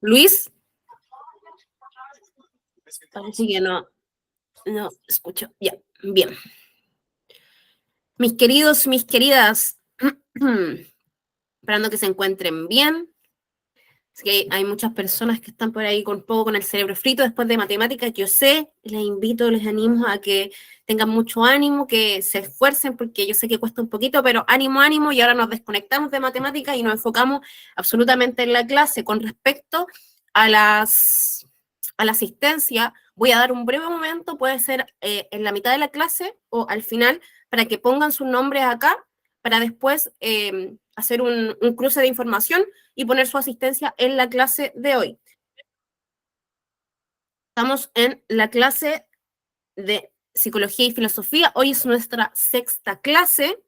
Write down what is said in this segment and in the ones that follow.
Luis, parece que no escucho. Ya, bien. Mis queridos, mis queridas, esperando que se encuentren bien. Es que hay muchas personas que están por ahí con un poco con el cerebro frito después de matemáticas. Yo sé, les invito, les animo a que tengan mucho ánimo, que se esfuercen, porque yo sé que cuesta un poquito, pero ánimo, ánimo, y ahora nos desconectamos de matemáticas y nos enfocamos absolutamente en la clase. Con respecto a la asistencia, voy a dar un breve momento, puede ser en la mitad de la clase o al final, para que pongan sus nombres acá, para después hacer un cruce de información y poner su asistencia en la clase de hoy. Estamos en la clase de Psicología y Filosofía. Hoy es nuestra 6ª clase.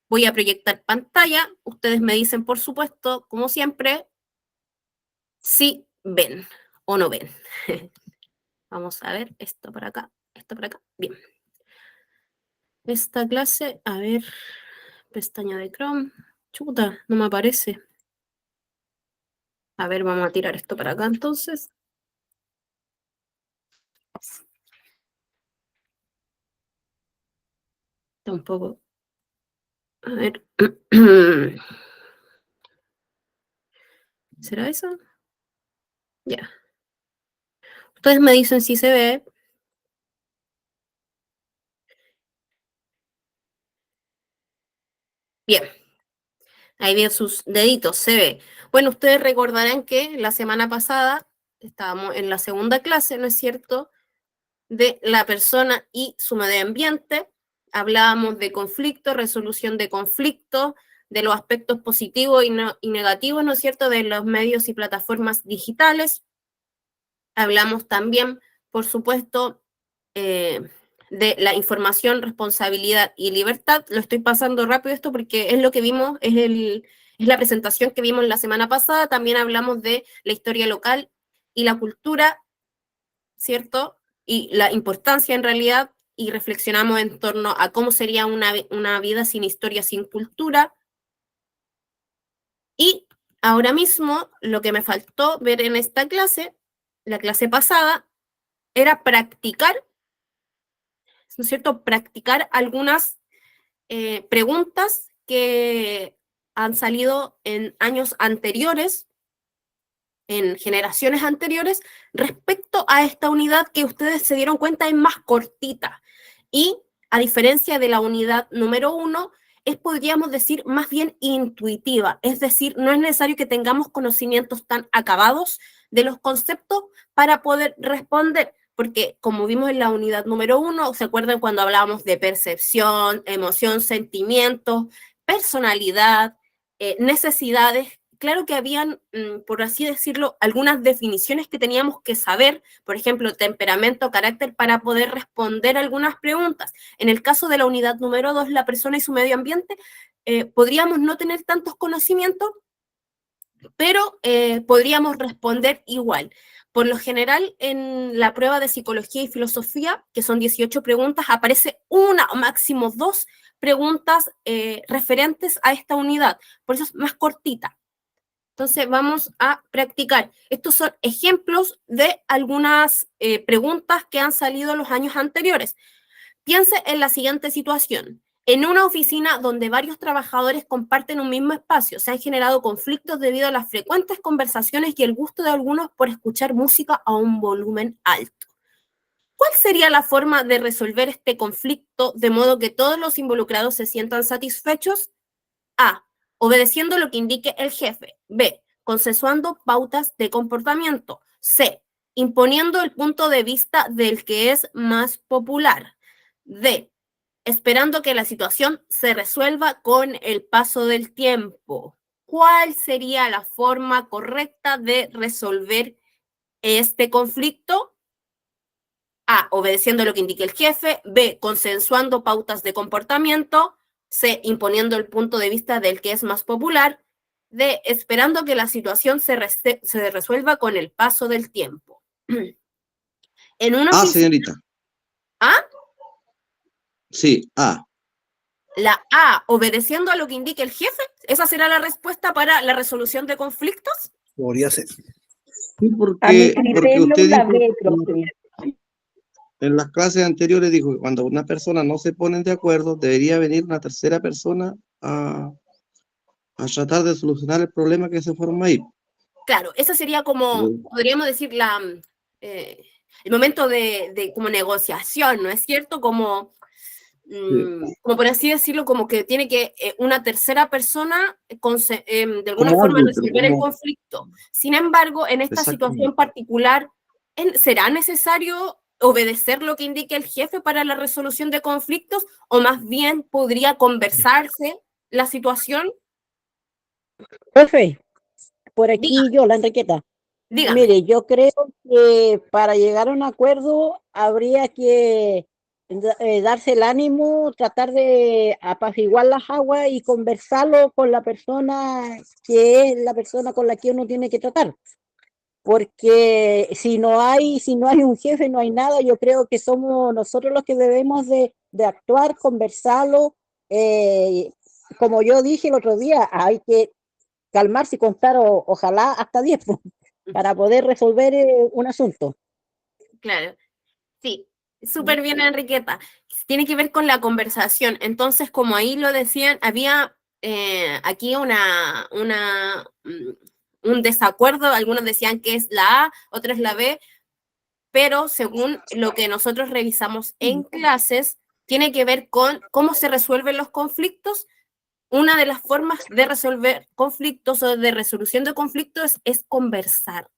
Voy a proyectar pantalla. Ustedes me dicen, por supuesto, como siempre, si ven o no ven. Vamos a ver esto por acá, esto por acá. Bien. Esta clase, a ver, pestaña de Chrome. Chuta, no me aparece. A ver, vamos a tirar esto para acá entonces. Está un poco... A ver. ¿Será eso? Ya. Ustedes me dicen si se ve. Bien. Ahí ven sus deditos, se ve. Bueno, ustedes recordarán que la semana pasada estábamos en la 2ª clase, ¿no es cierto?, de la persona y su medio ambiente. Hablábamos de conflicto, resolución de conflicto, de los aspectos positivos y negativos, ¿no es cierto?, de los medios y plataformas digitales. Hablamos también, por supuesto, de la información, responsabilidad y libertad. Lo estoy pasando rápido esto porque es lo que vimos, es la presentación que vimos la semana pasada. También hablamos de la historia local y la cultura, ¿cierto? Y la importancia en realidad, y reflexionamos en torno a cómo sería una vida sin historia, sin cultura. Y ahora mismo, lo que me faltó ver en esta clase, la clase pasada, era practicar, ¿no es cierto?, practicar algunas preguntas que han salido en años anteriores, en generaciones anteriores, respecto a esta unidad que ustedes se dieron cuenta es más cortita. Y a diferencia de la unidad número 1, es, podríamos decir, más bien intuitiva. Es decir, no es necesario que tengamos conocimientos tan acabados de los conceptos para poder responder, porque como vimos en la unidad número 1, ¿se acuerdan cuando hablábamos de percepción, emoción, sentimientos, personalidad, necesidades? Claro que habían, por así decirlo, algunas definiciones que teníamos que saber, por ejemplo, temperamento, carácter, para poder responder algunas preguntas. En el caso de la unidad número 2, la persona y su medio ambiente, podríamos no tener tantos conocimientos, pero podríamos responder igual. Por lo general, en la prueba de psicología y filosofía, que son 18 preguntas, aparece una o máximo 2 preguntas referentes a esta unidad. Por eso es más cortita. Entonces vamos a practicar. Estos son ejemplos de algunas preguntas que han salido en los años anteriores. Piense en la siguiente situación. En una oficina donde varios trabajadores comparten un mismo espacio, se han generado conflictos debido a las frecuentes conversaciones y el gusto de algunos por escuchar música a un volumen alto. ¿Cuál sería la forma de resolver este conflicto de modo que todos los involucrados se sientan satisfechos? A. Obedeciendo lo que indique el jefe. B. Consensuando pautas de comportamiento. C. Imponiendo el punto de vista del que es más popular. D. Esperando que la situación se resuelva con el paso del tiempo. ¿Cuál sería la forma correcta de resolver este conflicto? A. Obedeciendo lo que indique el jefe. B. Consensuando pautas de comportamiento. C. Imponiendo el punto de vista del que es más popular. D. Esperando que la situación se resuelva con el paso del tiempo. En una oficina... señorita. ¿Ah? Sí, A. La A, obedeciendo a lo que indique el jefe. ¿Esa será la respuesta para la resolución de conflictos? Podría ser. Sí, A mi porque criterio, usted la dijo B, profe. en las clases anteriores, dijo que cuando una persona no se ponen de acuerdo, debería venir una tercera persona a tratar de solucionar el problema que se forma ahí. Claro, esa sería como, podríamos decir, el momento de como negociación, ¿no es cierto? Como, como por así decirlo, como que tiene que una tercera persona de alguna Como forma árbitro, resolver el conflicto. Sin embargo, en esta situación exactamente. particular, ¿será necesario obedecer lo que indique el jefe para la resolución de conflictos o más bien podría conversarse la situación? Profe, por aquí Dígame, yo, la Enriqueta. dígame. Mire, yo creo que para llegar a un acuerdo habría que darse el ánimo, tratar de apaciguar las aguas y conversarlo con la persona que es la persona con la que uno tiene que tratar. Porque si no hay un jefe, no hay nada. Yo creo que somos nosotros los que debemos de actuar, conversarlo. eh, Como yo dije el otro día, hay que calmarse y contar ojalá hasta 10 para poder resolver un asunto. Claro, sí, súper bien, Enriqueta. Tiene que ver con la conversación. Entonces, como ahí lo decían, había aquí un desacuerdo. Algunos decían que es la A, otros la B, pero según lo que nosotros revisamos en clases, tiene que ver con cómo se resuelven los conflictos. Una de las formas de resolver conflictos o de resolución de conflictos es conversar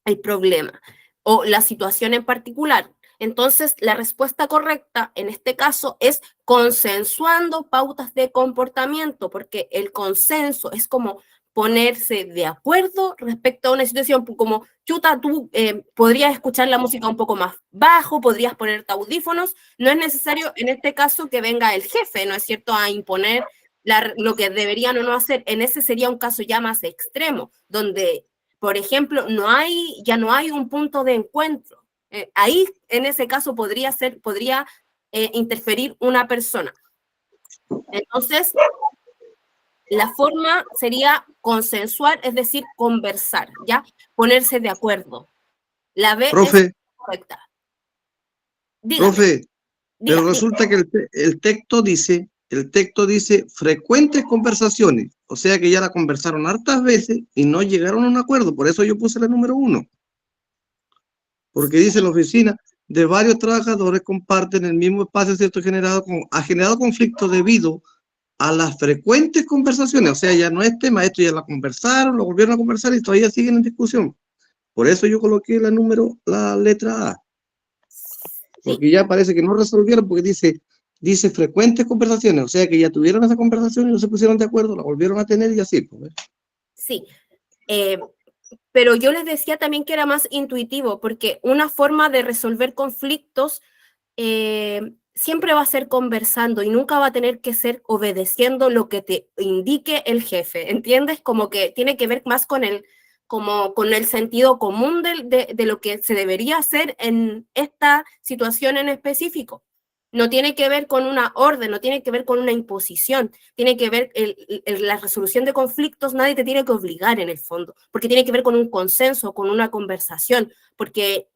el problema o la situación en particular. Entonces, la respuesta correcta en este caso es consensuando pautas de comportamiento, porque el consenso es como ponerse de acuerdo respecto a una situación, como, chuta, tú podrías escuchar la música un poco más bajo, podrías ponerte audífonos, no es necesario en este caso que venga el jefe, ¿no es cierto?, a imponer lo que deberían o no hacer. En ese sería un caso ya más extremo, donde por ejemplo, ya no hay un punto de encuentro. Ahí, en ese caso, podría interferir una persona. Entonces, la forma sería consensuar, es decir, conversar, ¿ya? Ponerse de acuerdo. La B es Profe, correcta. Dígame, profe, pero dígame. resulta que el texto dice frecuentes conversaciones, o sea que ya la conversaron hartas veces y no llegaron a un acuerdo, por eso yo puse la número 1, porque dice la oficina de varios trabajadores comparten el mismo espacio, ¿cierto? Ha generado conflicto debido a las frecuentes conversaciones, o sea, ya no es tema, esto ya la conversaron, lo volvieron a conversar y todavía siguen en discusión. Por eso yo coloqué la letra A, Sí, porque ya parece que no resolvieron, porque dice frecuentes conversaciones, o sea que ya tuvieron esa conversación y no se pusieron de acuerdo, la volvieron a tener y así. Pues. sí. Pero yo les decía también que era más intuitivo, porque una forma de resolver conflictos siempre va a ser conversando y nunca va a tener que ser obedeciendo lo que te indique el jefe, ¿entiendes? Como que tiene que ver más como con el sentido común de lo que se debería hacer en esta situación en específico. No tiene que ver con una orden, no tiene que ver con una imposición, tiene que ver la resolución de conflictos, nadie te tiene que obligar en el fondo, porque tiene que ver con un consenso, con una conversación, porque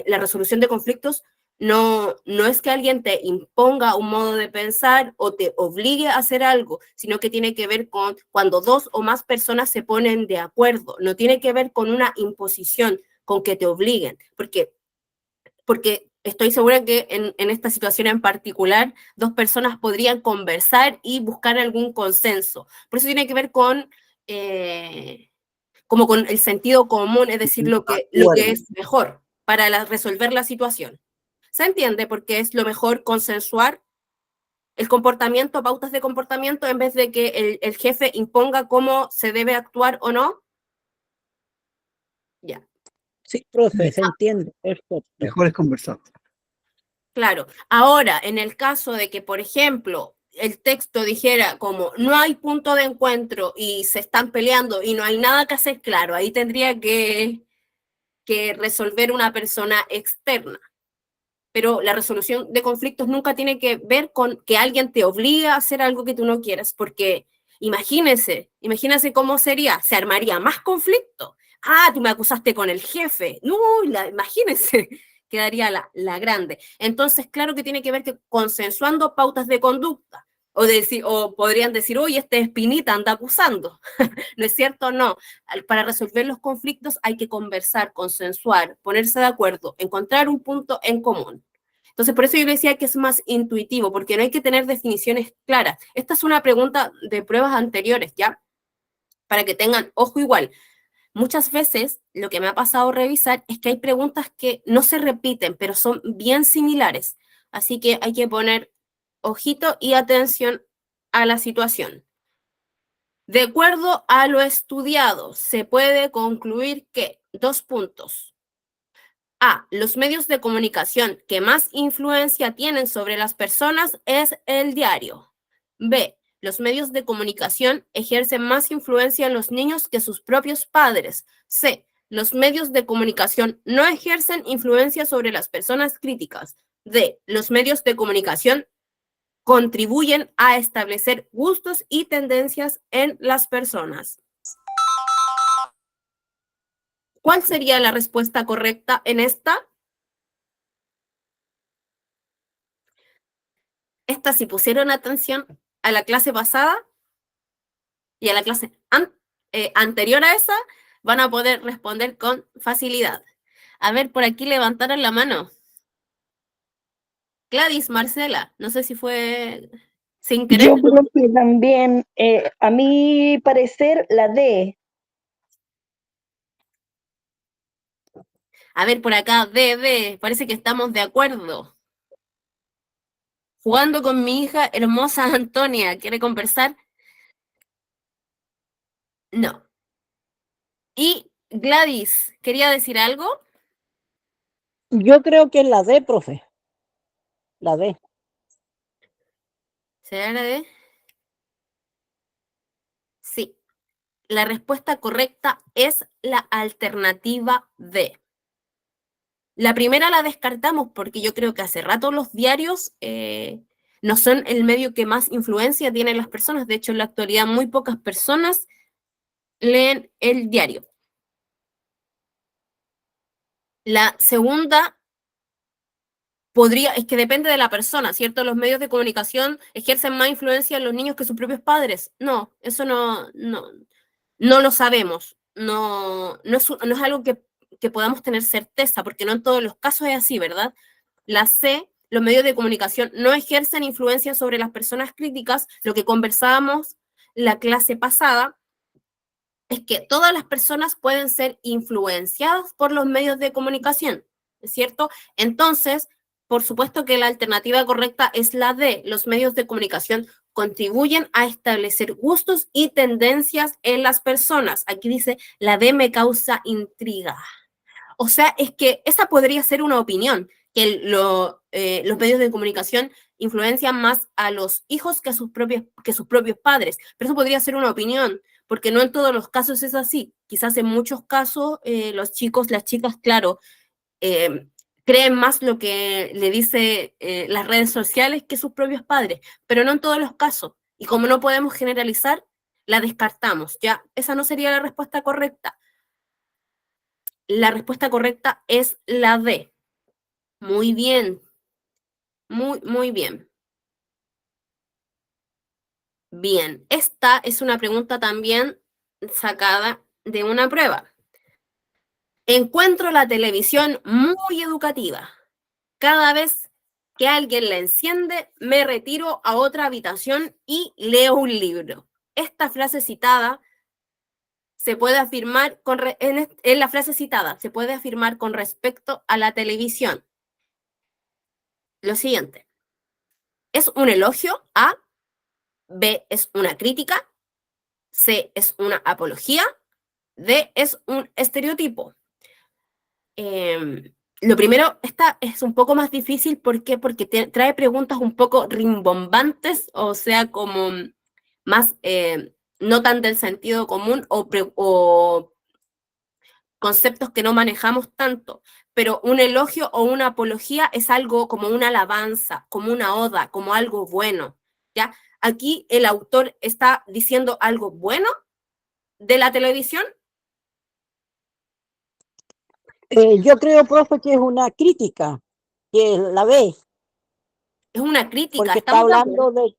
la resolución de conflictos no es que alguien te imponga un modo de pensar o te obligue a hacer algo, sino que tiene que ver con cuando dos o más personas se ponen de acuerdo, no tiene que ver con una imposición, con que te obliguen, porque estoy segura que en esta situación en particular, dos personas podrían conversar y buscar algún consenso. Por eso tiene que ver como con el sentido común, es decir, lo que es mejor para resolver la situación. ¿Se entiende? Porque es lo mejor consensuar el comportamiento, pautas de comportamiento, en vez de que el jefe imponga cómo se debe actuar o no. Ya. Sí, profe, se entiende, perfecto. Mejor es conversar. Claro. Ahora, en el caso de que, por ejemplo, el texto dijera como no hay punto de encuentro y se están peleando y no hay nada que hacer, claro, ahí tendría que resolver una persona externa. pero la resolución de conflictos nunca tiene que ver con que alguien te obligue a hacer algo que tú no quieres, porque imagínese cómo sería, se armaría más conflicto. Ah, tú me acusaste con el jefe. No, imagínese, quedaría la grande. Entonces, claro que tiene que ver que consensuando pautas de conducta. O podrían decir, oye, este espinita anda acusando. ¿No es cierto? No. Para resolver los conflictos hay que conversar, consensuar, ponerse de acuerdo, encontrar un punto en común. Entonces, por eso yo decía que es más intuitivo, porque no hay que tener definiciones claras. Esta es una pregunta de pruebas anteriores, ¿ya? Para que tengan ojo igual. Muchas veces lo que me ha pasado revisar es que hay preguntas que no se repiten, pero son bien similares. Así que hay que poner ojito y atención a la situación. De acuerdo a lo estudiado, se puede concluir que, 2 puntos. A, los medios de comunicación que más influencia tienen sobre las personas es el diario. B, los medios de comunicación ejercen más influencia en los niños que sus propios padres. C, los medios de comunicación no ejercen influencia sobre las personas críticas. D, los medios de comunicación contribuyen a establecer gustos y tendencias en las personas. ¿Cuál sería la respuesta correcta en esta? Esta, si pusieron atención a la clase pasada y a la clase anterior a esa, van a poder responder con facilidad. A ver, por aquí levantaron la mano. Gladys, Marcela, no sé si fue sin querer. Yo creo que también, a mi parecer, la D. A ver, por acá, parece que estamos de acuerdo. Jugando con mi hija hermosa Antonia, ¿quiere conversar? No. Y Gladys, ¿quería decir algo? Yo creo que es la D, profe. La D. ¿Será la D? Sí. La respuesta correcta es la alternativa D. La primera la descartamos porque yo creo que hace rato los diarios no son el medio que más influencia tienen las personas. De hecho, en la actualidad muy pocas personas leen el diario. La segunda es que depende de la persona, ¿cierto? Los medios de comunicación ejercen más influencia en los niños que sus propios padres. No, eso no lo sabemos. No es algo que podamos tener certeza, porque no en todos los casos es así, ¿verdad? La C, los medios de comunicación no ejercen influencia sobre las personas críticas. Lo que conversábamos la clase pasada es que todas las personas pueden ser influenciadas por los medios de comunicación, ¿cierto? Entonces, por supuesto que la alternativa correcta es la D. Los medios de comunicación contribuyen a establecer gustos y tendencias en las personas. Aquí dice, la D me causa intriga. O sea, es que esa podría ser una opinión, que los medios de comunicación influencian más a los hijos que a sus propios padres. Pero eso podría ser una opinión, porque no en todos los casos es así. Quizás en muchos casos los chicos, las chicas, claro, creen más lo que le dice las redes sociales que sus propios padres, pero no en todos los casos. Y como no podemos generalizar, la descartamos, ¿ya? Esa no sería la respuesta correcta. La respuesta correcta es la D. Muy bien. Muy bien. Bien. Esta es una pregunta también sacada de una prueba. Encuentro la televisión muy educativa. Cada vez que alguien la enciende, me retiro a otra habitación y leo un libro. Esta frase citada se puede afirmar en la frase citada se puede afirmar con respecto a la televisión. Lo siguiente. ¿Es un elogio? A. B. ¿Es una crítica? C. ¿Es una apología? D. ¿Es un estereotipo? Lo primero, esta es un poco más difícil. ¿Por qué? Porque trae preguntas un poco rimbombantes, o sea, como más no tan del sentido común o conceptos que no manejamos tanto, pero un elogio o una apología es algo como una alabanza, como una oda, como algo bueno, ¿ya? Aquí el autor está diciendo algo bueno de la televisión. Yo creo, profe, que es una crítica, que la ve, Es una crítica, porque está ¿estamos de acuerdo? hablando de...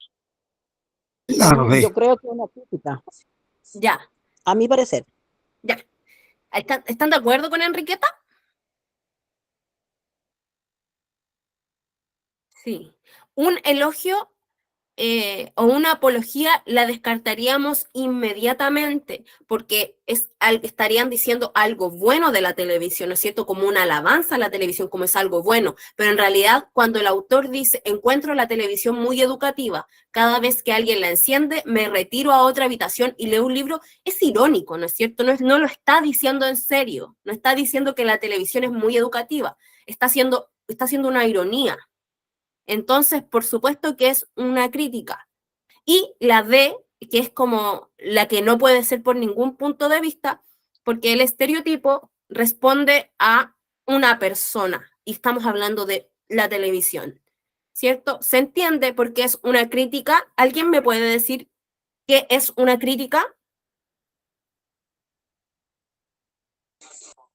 Claro, Yo creo que es una crítica, Ya, a mi parecer. ya. ¿Están de acuerdo con Enriqueta? Sí. Un elogio o una apología la descartaríamos inmediatamente, porque estarían diciendo algo bueno de la televisión, ¿no es cierto? Como una alabanza a la televisión, como es algo bueno. Pero en realidad, cuando el autor dice, encuentro la televisión muy educativa, cada vez que alguien la enciende, me retiro a otra habitación y leo un libro, es irónico, ¿no es cierto? No lo está diciendo en serio, no está diciendo que la televisión es muy educativa, está haciendo una ironía. Entonces, por supuesto que es una crítica. Y la D, que es como la que no puede ser por ningún punto de vista, porque el estereotipo responde a una persona, y estamos hablando de la televisión, ¿cierto? ¿Se entiende porque es una crítica? ¿Alguien me puede decir qué es una crítica?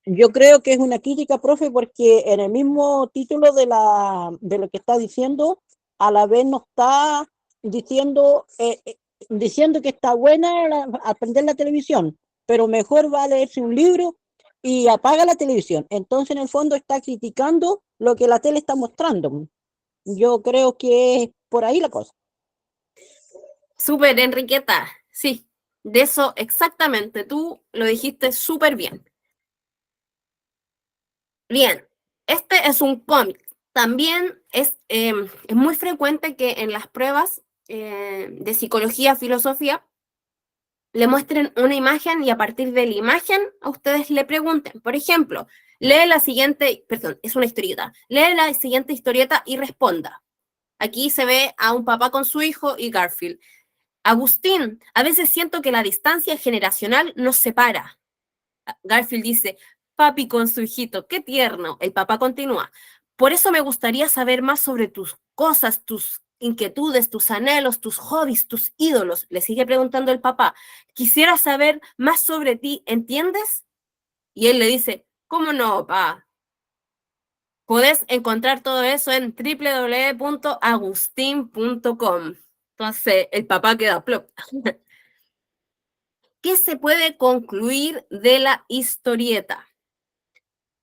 Yo creo que es una crítica, profe, porque en el mismo título de lo que está diciendo, a la vez nos está diciendo, diciendo que está buena aprender la televisión, pero mejor va a leerse un libro y apaga la televisión. Entonces, en el fondo, está criticando lo que la tele está mostrando. Yo creo que es por ahí la cosa. Súper, Enriqueta. Sí, de eso exactamente. Tú lo dijiste súper bien. Bien, este es un cómic. También es muy frecuente que en las pruebas de psicología, filosofía, le muestren una imagen y a partir de la imagen a ustedes le pregunten. Por ejemplo, lee la siguiente, perdón, es una historieta. Lee la siguiente historieta y responda. Aquí se ve a un papá con su hijo y Garfield. Agustín, a veces siento que la distancia generacional nos separa. Garfield dice, papi con su hijito, qué tierno. El papá continúa, por eso me gustaría saber más sobre tus cosas, tus inquietudes, tus anhelos, tus hobbies, tus ídolos. Le sigue preguntando el papá, quisiera saber más sobre ti, ¿entiendes? Y él le dice, ¿cómo no, papá? Podés encontrar todo eso en www.agustin.com. Entonces, el papá queda plop. ¿Qué se puede concluir de la historieta?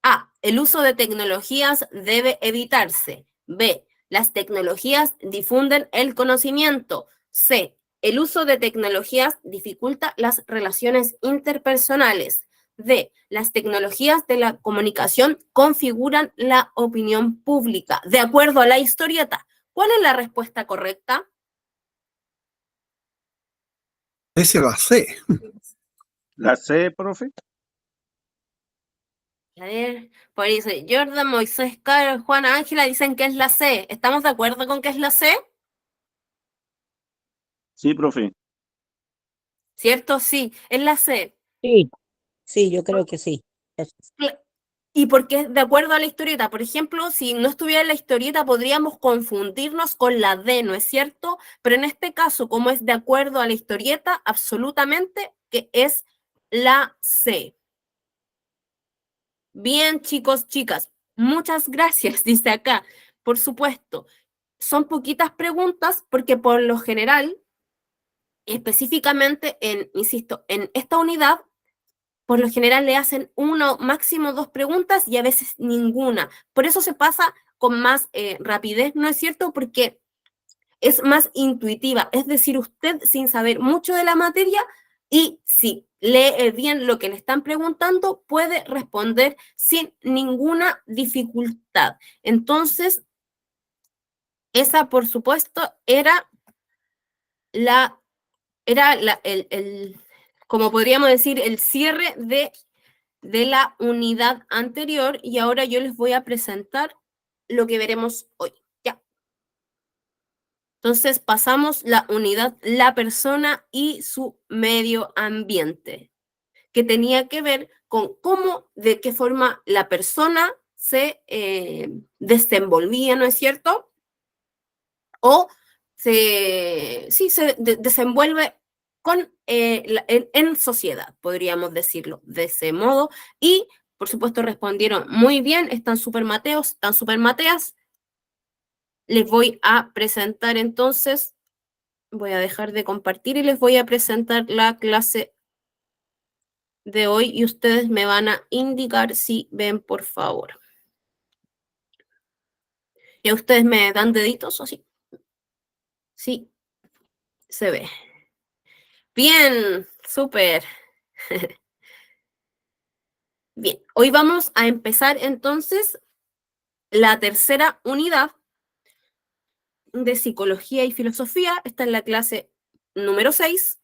A. El uso de tecnologías debe evitarse. B. Las tecnologías difunden el conocimiento. C. El uso de tecnologías dificulta las relaciones interpersonales. D. Las tecnologías de la comunicación configuran la opinión pública. De acuerdo a la historieta, ¿cuál es la respuesta correcta? ese la sé. La C, profe. A ver, por eso, Jordan, Moisés, Carlos, Juana, Ángela dicen que es la C. ¿Estamos de acuerdo con que es la C? Sí, profe. ¿Cierto? Sí, es la C. Sí, sí, yo creo que sí. Eso. Y porque de acuerdo a la historieta, por ejemplo, si no estuviera en la historieta podríamos confundirnos con la D, ¿no es cierto? Pero en este caso, como es de acuerdo a la historieta, absolutamente que es la C. Bien, chicos, chicas, muchas gracias, dice acá. Por supuesto, son poquitas preguntas porque por lo general, específicamente insisto, en esta unidad, por lo general le hacen una, máximo 2 preguntas y a veces ninguna. Por eso se pasa con más rapidez, ¿no es cierto? Porque es más intuitiva. Es decir, usted sin saber mucho de la materia y si lee bien lo que le están preguntando, puede responder sin ninguna dificultad. Entonces, esa, por supuesto, era como podríamos decir, el cierre de la unidad anterior y ahora yo les voy a presentar lo que veremos hoy. Ya. Entonces pasamos la unidad la persona y su medio ambiente, que tenía que ver con cómo, de qué forma la persona se desenvolvía, ¿no es cierto? O se desenvuelve con, en sociedad, podríamos decirlo de ese modo. Y, por supuesto, respondieron muy bien, están súper mateos, están súper mateas. Les voy a presentar entonces, voy a dejar de compartir y les voy a presentar la clase de hoy y ustedes me van a indicar si ven, por favor. ¿Y ustedes me dan deditos o sí? Sí, se ve. Bien, súper. Bien, hoy vamos a empezar entonces la tercera unidad de psicología y filosofía. Esta es la clase número 6.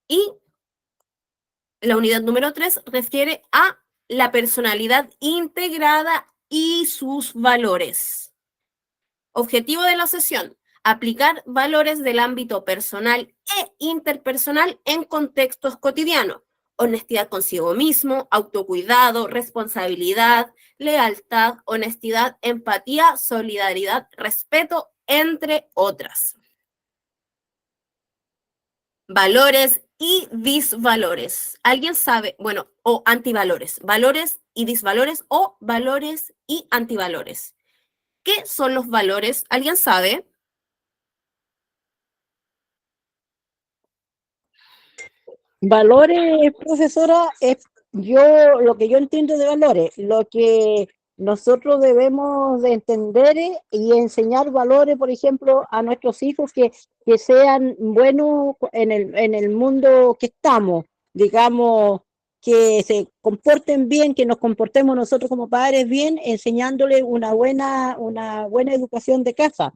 Y la unidad número 3 refiere a la personalidad integrada y sus valores. Objetivo de la sesión: aplicar valores del ámbito personal e interpersonal en contextos cotidianos. Honestidad consigo mismo, autocuidado, responsabilidad, lealtad, honestidad, empatía, solidaridad, respeto, entre otras. Valores y disvalores. ¿Alguien sabe? Bueno, o antivalores. Valores y disvalores o valores y antivalores. ¿Qué son los valores? ¿Alguien sabe? Valores, profesora, es lo que yo entiendo de valores, lo que nosotros debemos de entender y enseñar valores, por ejemplo, a nuestros hijos que sean buenos en el mundo que estamos, digamos, que se comporten bien, que nos comportemos nosotros como padres bien, enseñándoles una buena educación de casa,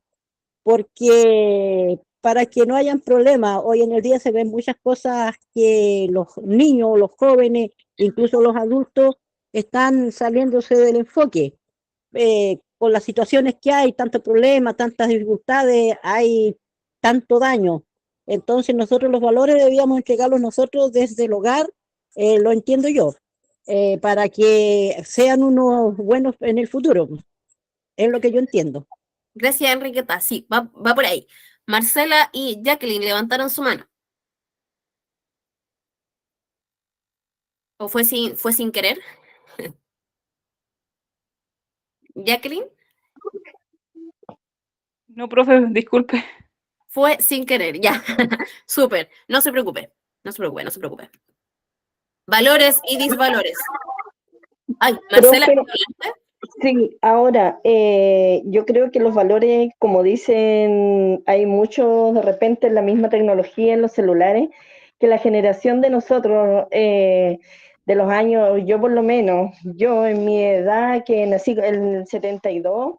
porque para que no hayan problemas, hoy en el día se ven muchas cosas que los niños, los jóvenes, incluso los adultos, están saliéndose del enfoque. Con las situaciones que hay, tantos problemas, tantas dificultades, hay tanto daño. Entonces nosotros los valores debíamos entregarlos nosotros desde el hogar, lo entiendo yo, para que sean unos buenos en el futuro. Es lo que yo entiendo. Gracias, Enriqueta. Sí, va por ahí. Marcela y Jacqueline levantaron su mano. ¿O fue sin querer? Jacqueline, No, profe, disculpe. fue sin querer, ya. Súper, no se preocupe. No se preocupe, no se preocupe. Valores y disvalores. Ay, Marcela, Profe, ¿hablaste? sí, ahora, yo creo que los valores, como dicen, hay muchos de repente en la misma tecnología, en los celulares, que la generación de nosotros, de los años, yo por lo menos, yo en mi edad, que nací en el 72,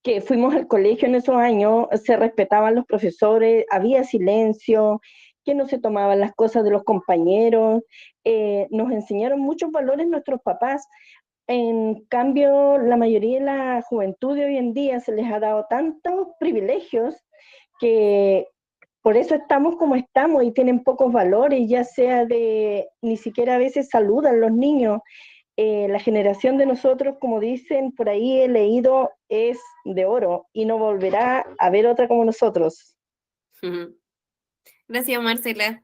que fuimos al colegio en esos años, se respetaban los profesores, había silencio, que no se tomaban las cosas de los compañeros, nos enseñaron muchos valores nuestros papás. En cambio, la mayoría de la juventud de hoy en día se les ha dado tantos privilegios que por eso estamos como estamos y tienen pocos valores, ya sea ni siquiera a veces saludan los niños. La generación de nosotros, como dicen por ahí, he leído, es de oro y no volverá a haber otra como nosotros. Gracias, Marcela.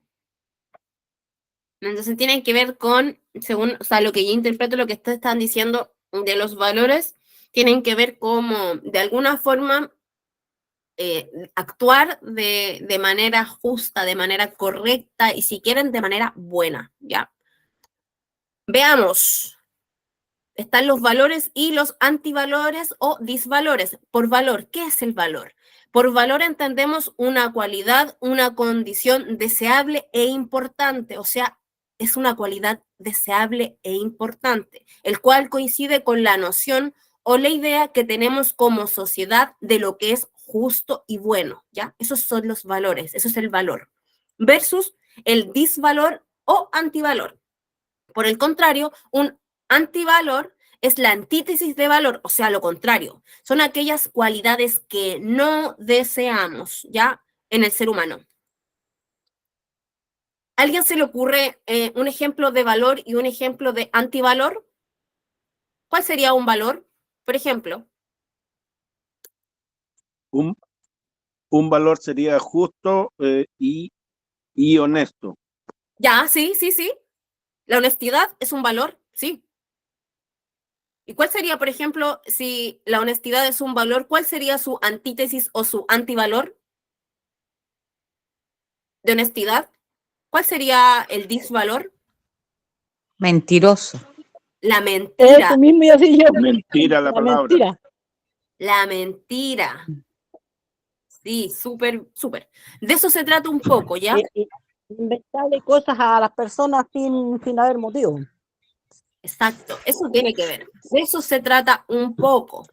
Entonces tienen que ver con, según, o sea, lo que yo interpreto, lo que ustedes están diciendo de los valores, tienen que ver como, de alguna forma, actuar de manera justa, de manera correcta y, si quieren, de manera buena, ¿ya? Veamos. Están los valores y los antivalores o disvalores. Por valor, ¿qué es el valor? Por valor entendemos una cualidad, una condición deseable e importante, o sea, es una cualidad deseable e importante, el cual coincide con la noción o la idea que tenemos como sociedad de lo que es justo y bueno, ¿ya? Esos son los valores, eso es el valor, versus el disvalor o antivalor. Por el contrario, un antivalor es la antítesis de valor, o sea, lo contrario. Son aquellas cualidades que no deseamos, ¿ya? En el ser humano. ¿Alguien se le ocurre un ejemplo de valor y un ejemplo de antivalor? ¿Cuál sería un valor? Por ejemplo. Un valor sería justo y honesto. Ya, sí, sí, sí. La honestidad es un valor, sí. ¿Y cuál sería, por ejemplo, si la honestidad es un valor, cuál sería su antítesis o su antivalor de honestidad? ¿Cuál sería el disvalor? Mentiroso. La Eso mentira. mismo yo sí yo. Mentira la palabra. Mentira. La mentira. Sí, súper, súper. De eso se trata un poco, ¿ya? Y inventarle cosas a las personas sin haber motivo. Exacto, eso tiene que ver. De eso se trata un poco.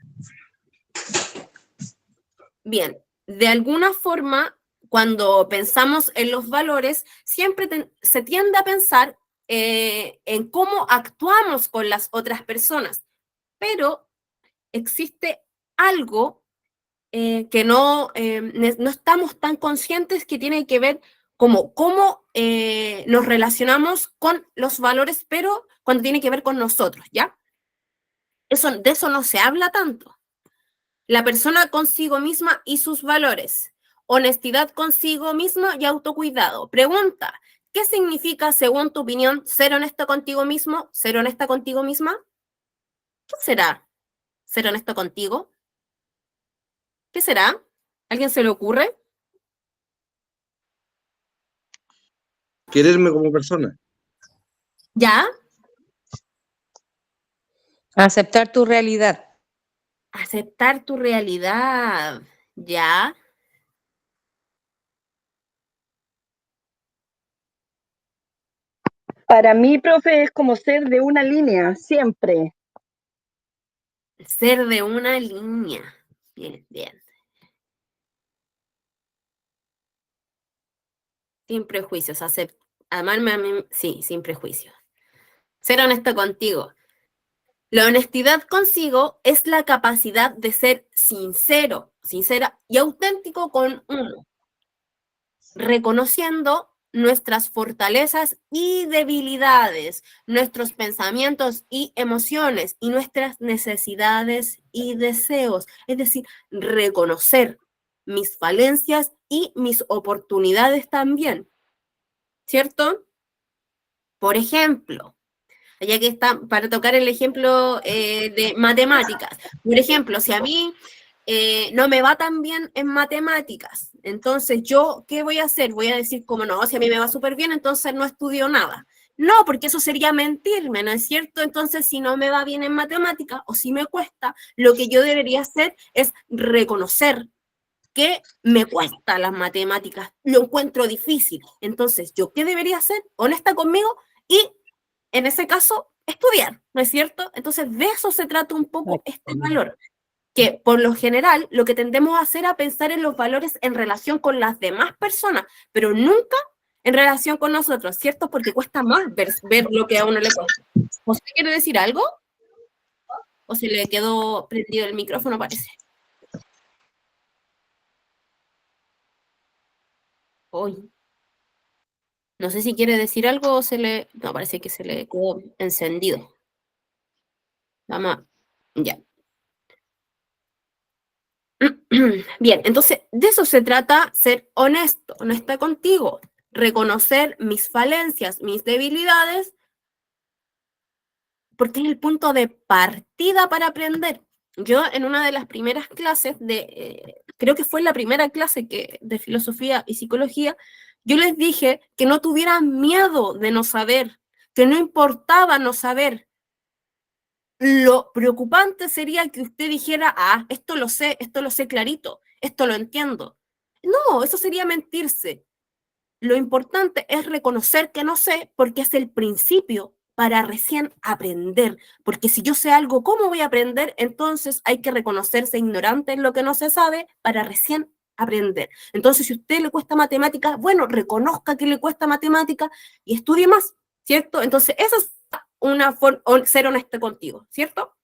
Bien, de alguna forma, cuando pensamos en los valores, siempre se tiende a pensar en cómo actuamos con las otras personas, pero existe algo que no estamos tan conscientes que tiene que ver como cómo nos relacionamos con los valores, pero cuando tiene que ver con nosotros, ¿ya? De eso no se habla tanto. La persona consigo misma y sus valores. Honestidad consigo misma y autocuidado. Pregunta, ¿qué significa, según tu opinión, ser honesta contigo mismo, ser honesta contigo misma? ¿Qué será ser honesto contigo? ¿Qué será? ¿Alguien se le ocurre? Quererme como persona. ¿Ya? Aceptar tu realidad. Aceptar tu realidad. ¿Ya? Para mí, profe, es como ser de una línea, siempre. Ser de una línea. Bien, bien. Sin prejuicios. Amarme a mí, sí, sin prejuicios. Ser honesto contigo. La honestidad consigo es la capacidad de ser sincero, sincera y auténtico con uno, reconociendo nuestras fortalezas y debilidades, nuestros pensamientos y emociones y nuestras necesidades y deseos. Es decir, reconocer mis falencias y mis oportunidades también, ¿cierto? Por ejemplo, ya que está, para tocar el ejemplo de matemáticas. Por ejemplo, si a mí no me va tan bien en matemáticas, entonces yo, ¿qué voy a hacer? Voy a decir, como no, si a mí me va súper bien, entonces no estudio nada. No, porque eso sería mentirme, ¿no es cierto? Entonces, si no me va bien en matemáticas o si me cuesta, lo que yo debería hacer es reconocer que me cuesta las matemáticas, lo encuentro difícil. Entonces, ¿yo qué debería hacer? Honesta conmigo y en ese caso, estudiar, ¿no es cierto? Entonces, de eso se trata un poco este valor, que por lo general lo que tendemos a hacer es a pensar en los valores en relación con las demás personas, pero nunca en relación con nosotros, ¿cierto? Porque cuesta más ver lo que a uno le cuesta. ¿Usted quiere decir algo? ¿O se le quedó prendido el micrófono, parece? Hoy. No sé si quiere decir algo o se le... No, parece que se le quedó encendido. Vamos, ya. Bien, entonces de eso se trata, ser honesto, honesta contigo, reconocer mis falencias, mis debilidades, porque es el punto de partida para aprender. Yo en una de las primeras clases creo que fue la primera clase de filosofía y psicología, yo les dije que no tuvieran miedo de no saber, que no importaba no saber. Lo preocupante sería que usted dijera, ah, esto lo sé clarito, esto lo entiendo. No, eso sería mentirse. Lo importante es reconocer que no sé porque es el principio para recién aprender. Porque si yo sé algo, ¿cómo voy a aprender? Entonces hay que reconocerse ignorante en lo que no se sabe para recién aprender. Entonces, si a usted le cuesta matemáticas, bueno, reconozca que le cuesta matemáticas y estudie más, ¿cierto? Entonces, eso es ser honesto contigo, ¿cierto?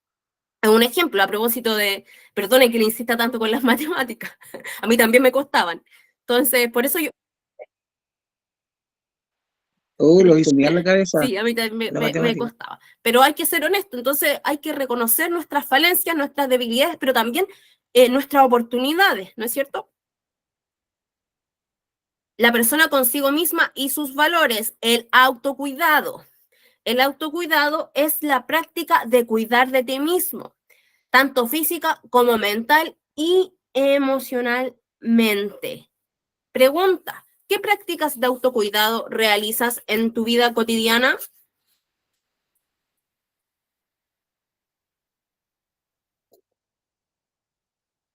Un ejemplo a propósito de, perdone que le insista tanto con las matemáticas, a mí también me costaban. Entonces, por eso yo... Lo hizo mirar la cabeza. Sí, a mí también La me matemática. costaba. Pero hay que ser honesto, entonces hay que reconocer nuestras falencias, nuestras debilidades, pero también nuestras oportunidades, ¿no es cierto? La persona consigo misma y sus valores, el autocuidado. El autocuidado es la práctica de cuidar de ti mismo, tanto física como mental y emocionalmente. Pregunta, ¿qué prácticas de autocuidado realizas en tu vida cotidiana?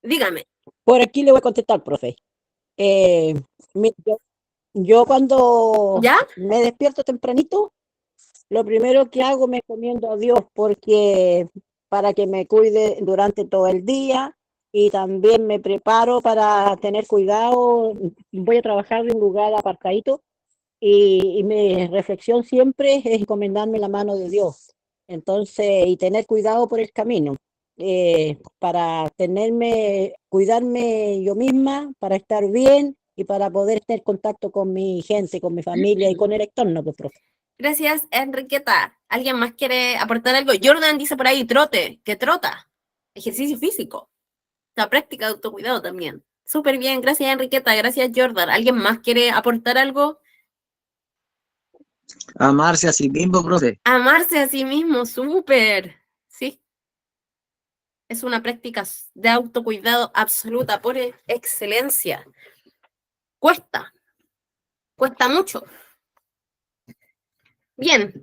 Dígame. Por aquí le voy a contestar, profe. Eh, yo cuando ¿Ya? me despierto tempranito, lo primero que hago me encomiendo a Dios porque para que me cuide durante todo el día y también me preparo para tener cuidado. Voy a trabajar en un lugar apartadito y mi reflexión siempre es encomendarme la mano de Dios. Entonces, y tener cuidado por el camino, para cuidarme yo misma, para estar bien y para poder tener contacto con mi gente, con mi familia y con el entorno, pues, profe. Gracias, Enriqueta. ¿Alguien más quiere aportar algo? Jordan dice por ahí, trote, que trota. Ejercicio físico. La práctica de autocuidado también. Súper bien, gracias, Enriqueta. Gracias, Jordan. ¿Alguien más quiere aportar algo? Amarse a sí mismo, profe. Amarse a sí mismo, súper. Sí. Es una práctica de autocuidado absoluta por excelencia. Cuesta mucho. Bien,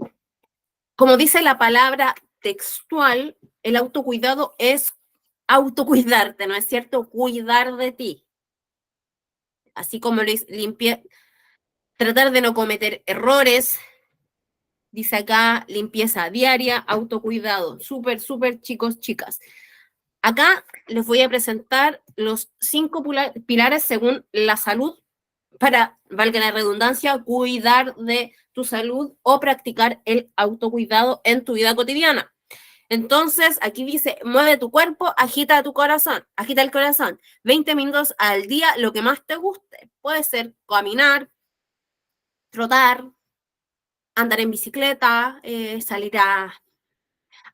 como dice la palabra textual, el autocuidado es autocuidarte, ¿no es cierto? Cuidar de ti. Así como limpiar, tratar de no cometer errores. Dice acá, limpieza diaria, autocuidado. Súper, súper, chicos, chicas. Acá les voy a presentar los 5 pilares según la salud para, valga la redundancia, cuidar de tu salud o practicar el autocuidado en tu vida cotidiana. Entonces, aquí dice, mueve tu cuerpo, agita tu corazón, agita el corazón. 20 minutos al día, lo que más te guste. Puede ser caminar, trotar, andar en bicicleta, salir a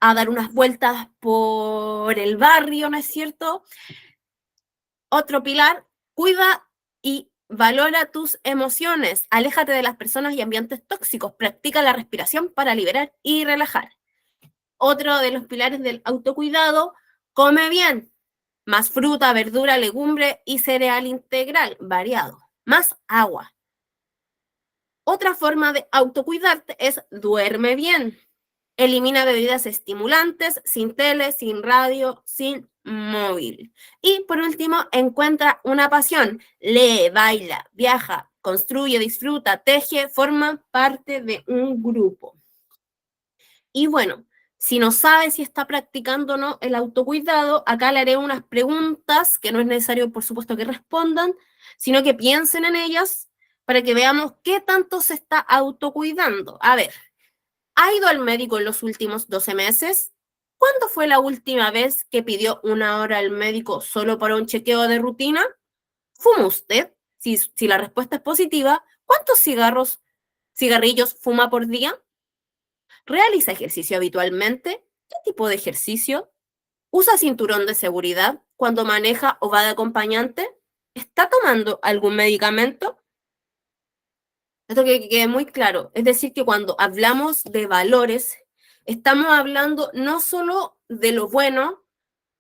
dar unas vueltas por el barrio, ¿no es cierto? Otro pilar, cuida y valora tus emociones. Aléjate de las personas y ambientes tóxicos. Practica la respiración para liberar y relajar. Otro de los pilares del autocuidado, come bien. Más fruta, verdura, legumbre y cereal integral, variado. Más agua. Otra forma de autocuidarte es duerme bien. Elimina bebidas estimulantes, sin tele, sin radio, sin móvil. Y por último, encuentra una pasión. Lee, baila, viaja, construye, disfruta, teje, forma parte de un grupo. Y bueno, si no sabe si está practicando o no el autocuidado, acá le haré unas preguntas que no es necesario, por supuesto, que respondan, sino que piensen en ellas para que veamos qué tanto se está autocuidando. A ver, ¿ha ido al médico en los últimos 12 meses? ¿Cuándo fue la última vez que pidió una hora al médico solo para un chequeo de rutina? ¿Fuma usted? Si la respuesta es positiva, ¿cuántos cigarrillos fuma por día? ¿Realiza ejercicio habitualmente? ¿Qué tipo de ejercicio? ¿Usa cinturón de seguridad cuando maneja o va de acompañante? ¿Está tomando algún medicamento? Esto que quede muy claro. Es decir, que cuando hablamos de valores, estamos hablando no solo de lo bueno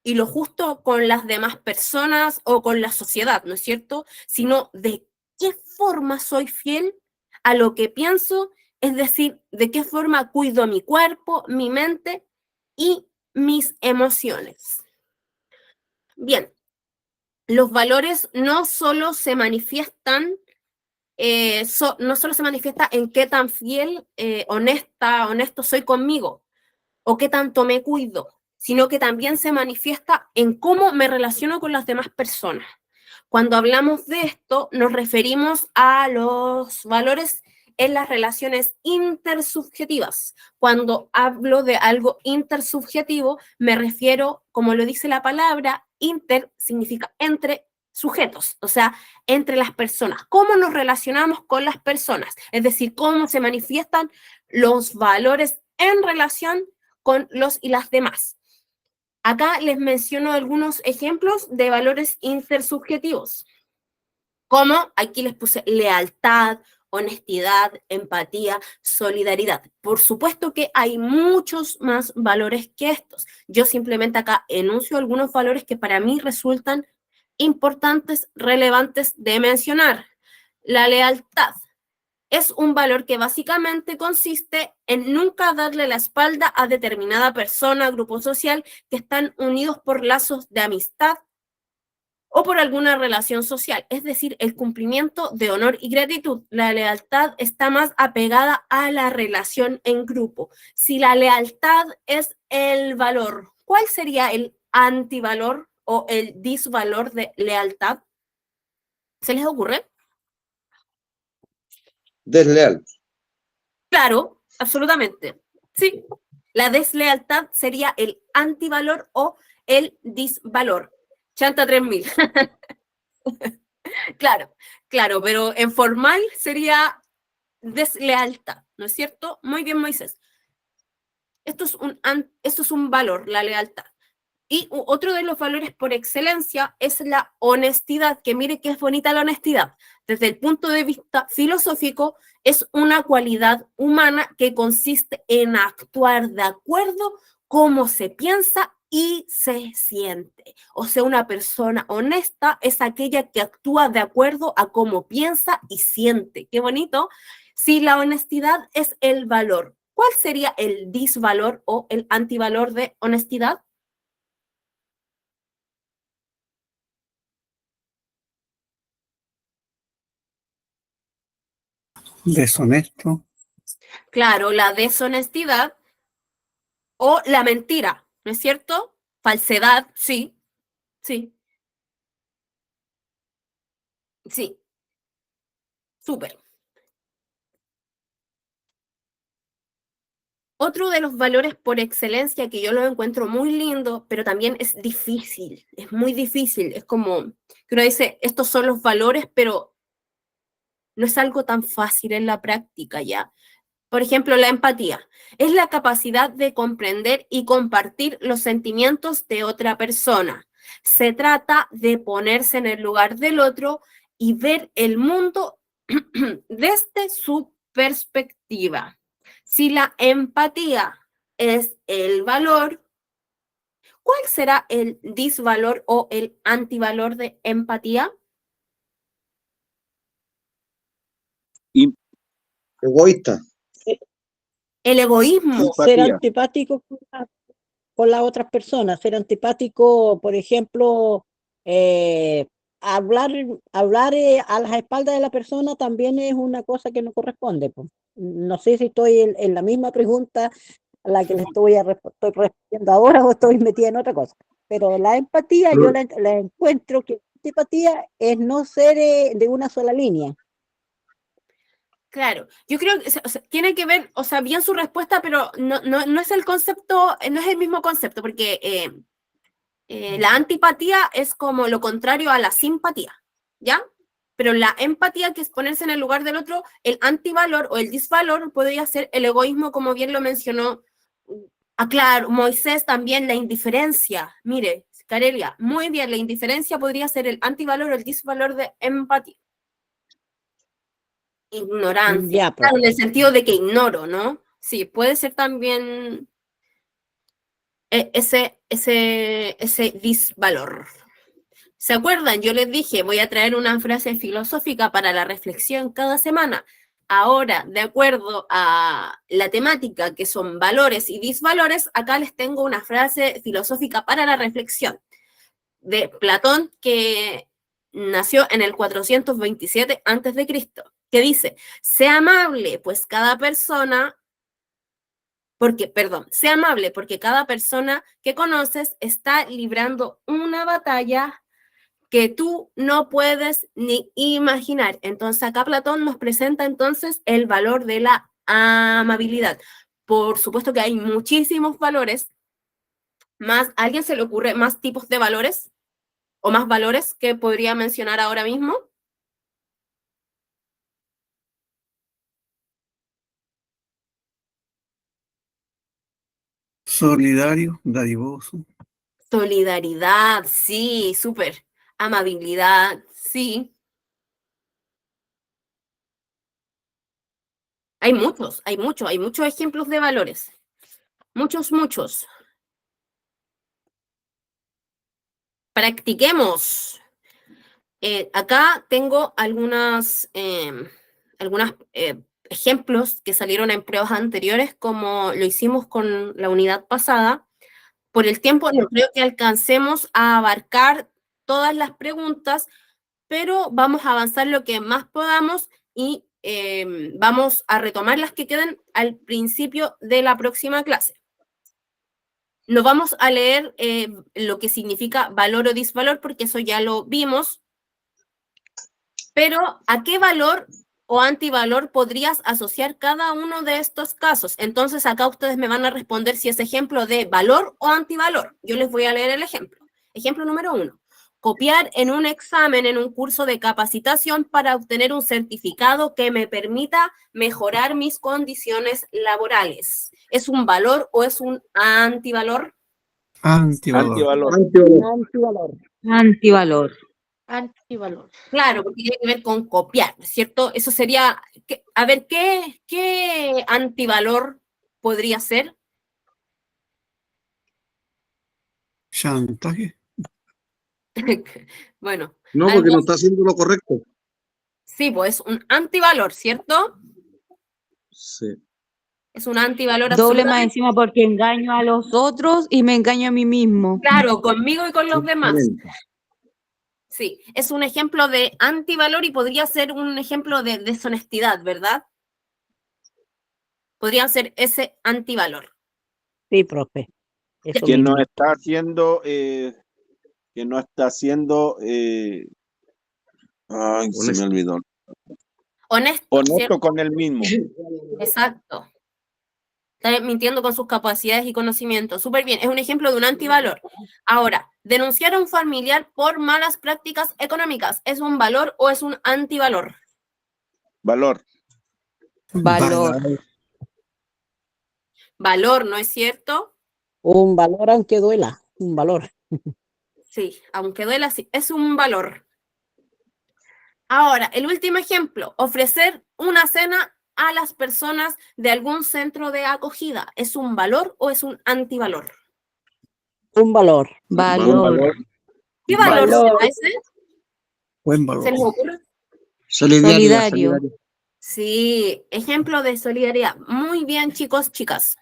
y lo justo con las demás personas o con la sociedad, ¿no es cierto? Sino de qué forma soy fiel a lo que pienso, es decir, de qué forma cuido mi cuerpo, mi mente y mis emociones. Bien, los valores no solo se manifiestan no solo se manifiesta en qué tan fiel, honesto soy conmigo o qué tanto me cuido, sino que también se manifiesta en cómo me relaciono con las demás personas. Cuando hablamos de esto, nos referimos a los valores en las relaciones intersubjetivas. Cuando hablo de algo intersubjetivo, me refiero, como lo dice la palabra, inter significa entre, sujetos, o sea, entre las personas. ¿Cómo nos relacionamos con las personas? Es decir, cómo se manifiestan los valores en relación con los y las demás. Acá les menciono algunos ejemplos de valores intersubjetivos, como aquí les puse lealtad, honestidad, empatía, solidaridad. Por supuesto que hay muchos más valores que estos. Yo simplemente acá enuncio algunos valores que para mí resultan importantes, relevantes de mencionar. La lealtad es un valor que básicamente consiste en nunca darle la espalda a determinada persona, grupo social, que están unidos por lazos de amistad o por alguna relación social, es decir, el cumplimiento de honor y gratitud. La lealtad está más apegada a la relación en grupo. Si la lealtad es el valor, ¿cuál sería el antivalor o el disvalor de lealtad? ¿Se les ocurre? Desleal. Claro, absolutamente. Sí, la deslealtad sería el antivalor o el disvalor. Chanta 3000. Claro, claro, pero en formal sería deslealtad, ¿no es cierto? Muy bien, Moisés. Esto es un valor, la lealtad. Y otro de los valores por excelencia es la honestidad, que mire qué es bonita la honestidad. Desde el punto de vista filosófico, es una cualidad humana que consiste en actuar de acuerdo cómo se piensa y se siente. O sea, una persona honesta es aquella que actúa de acuerdo a cómo piensa y siente. Qué bonito. Si la honestidad es el valor, ¿cuál sería el disvalor o el antivalor de honestidad? Deshonesto. Claro, la deshonestidad o la mentira, ¿no es cierto? Falsedad, sí, sí, sí, súper. Otro de los valores por excelencia que yo lo encuentro muy lindo, pero también es difícil, es muy difícil, es como que uno dice, estos son los valores, pero no es algo tan fácil en la práctica ya. Por ejemplo, la empatía es la capacidad de comprender y compartir los sentimientos de otra persona. Se trata de ponerse en el lugar del otro y ver el mundo desde su perspectiva. Si la empatía es el valor, ¿cuál será el disvalor o el antivalor de empatía? Egoísta. El egoísmo. Ser Empatía. antipático con las otras personas, ser antipático, por ejemplo, hablar a las espaldas de la persona también es una cosa que no corresponde, pues. No sé si estoy en la misma pregunta a la que le estoy respondiendo ahora o estoy metida en otra cosa. Pero la empatía, yo la encuentro que empatía es no ser de una sola línea. Claro, yo creo que o sea, tiene que ver, o sea, bien su respuesta, pero no es el concepto, no es el mismo concepto, porque la antipatía es como lo contrario a la simpatía, ¿ya? Pero la empatía, que es ponerse en el lugar del otro, el antivalor o el disvalor podría ser el egoísmo, como bien lo mencionó. Claro, Moisés también, la indiferencia. Mire, Carelia, muy bien, la indiferencia podría ser el antivalor o el disvalor de empatía. Ignorancia, Ya, claro, en profe. el sentido de que ignoro, ¿no? Sí, puede ser también ese disvalor. ¿Se acuerdan? Yo les dije, voy a traer una frase filosófica para la reflexión cada semana. Ahora, de acuerdo a la temática, que son valores y disvalores, acá les tengo una frase filosófica para la reflexión de Platón, que nació en el 427 a.C., que dice, sea amable, pues cada persona, sea amable, porque cada persona que conoces está librando una batalla que tú no puedes ni imaginar. Entonces acá Platón nos presenta entonces el valor de la amabilidad. Por supuesto que hay muchísimos valores, más, ¿a alguien se le ocurre más tipos de valores? o más valores que podría mencionar ahora mismo. Solidario, dadivoso. Solidaridad, sí, súper. Amabilidad, sí. Hay muchos ejemplos de valores. Muchos. Practiquemos. Acá tengo algunos ejemplos que salieron en pruebas anteriores, como lo hicimos con la unidad pasada. Por el tiempo no creo que alcancemos a abarcar todas las preguntas, pero vamos a avanzar lo que más podamos y vamos a retomar las que queden al principio de la próxima clase. No vamos a leer lo que significa valor o disvalor, porque eso ya lo vimos, pero ¿a qué valor o antivalor podrías asociar cada uno de estos casos? Entonces acá ustedes me van a responder si es ejemplo de valor o antivalor. Yo les voy a leer el ejemplo. Ejemplo número 1. Copiar en un examen, en un curso de capacitación para obtener un certificado que me permita mejorar mis condiciones laborales. ¿Es un valor o es un antivalor? Antivalor. Antivalor. Antivalor. Antivalor. Claro, porque tiene que ver con copiar, ¿cierto? Eso sería, a ver, ¿qué antivalor podría ser? Chantaje. Bueno, No, porque no está haciendo lo correcto. sí, pues es un antivalor, ¿cierto? Sí. Es un antivalor Doble más absolutamente. encima porque engaño a los otros y me engaño a mí mismo. Claro, conmigo y con los demás. Exactamente. Sí, es un ejemplo de antivalor y podría ser un ejemplo de deshonestidad, ¿verdad? Podría ser ese antivalor. Sí, profe. Eso Que mismo. no está haciendo, ay, se me Honesto. olvidó. Honesto, Honesto ¿cierto? con él mismo. Exacto. Está mintiendo con sus capacidades y conocimientos. Súper bien, es un ejemplo de un antivalor. Ahora, denunciar a un familiar por malas prácticas económicas, ¿es un valor o es un antivalor? Valor. Valor. Valor, ¿no es cierto? Un valor aunque duela. Un valor. Sí, aunque duela, sí, es un valor. Ahora, el último ejemplo, ofrecer una cena a las personas de algún centro de acogida, ¿es un valor o es un antivalor? Un valor. Valor. ¿Qué valor Valor. será ese? Buen ¿Se valor. les ocurre? Solidario. Sí, ejemplo de solidaridad. Muy bien, chicos, chicas.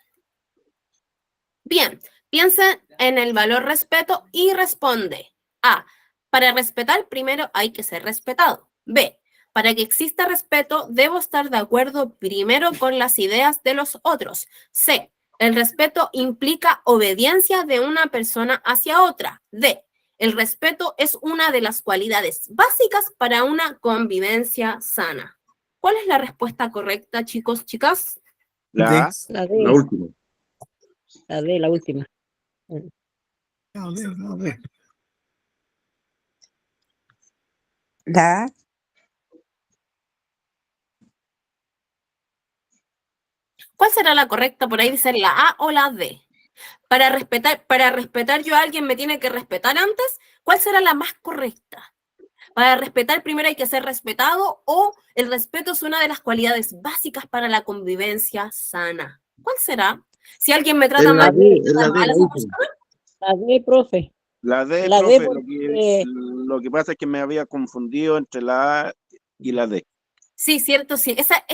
Bien, piensa en el valor respeto y responde. A, para respetar primero hay que ser respetado. B, para que exista respeto debo estar de acuerdo primero con las ideas de los otros. C, el respeto implica obediencia de una persona hacia otra. D, el respeto es una de las cualidades básicas para una convivencia sana. ¿Cuál es la respuesta correcta, chicos, chicas? La La La D. última. La D, la última. A ver. La ¿Cuál será la correcta? Por ahí dice la A o la D. Para respetar yo a alguien me tiene que respetar antes. ¿Cuál será la más correcta? Para respetar primero hay que ser respetado o el respeto es una de las cualidades básicas para la convivencia sana. ¿Cuál será? Si alguien me trata Es la mal, D, es ¿trata la D, mal a la esa última. persona? La D, profe. La D, La D profe, porque lo que pasa es que me había confundido entre la A y la D. Sí, cierto, sí. Esa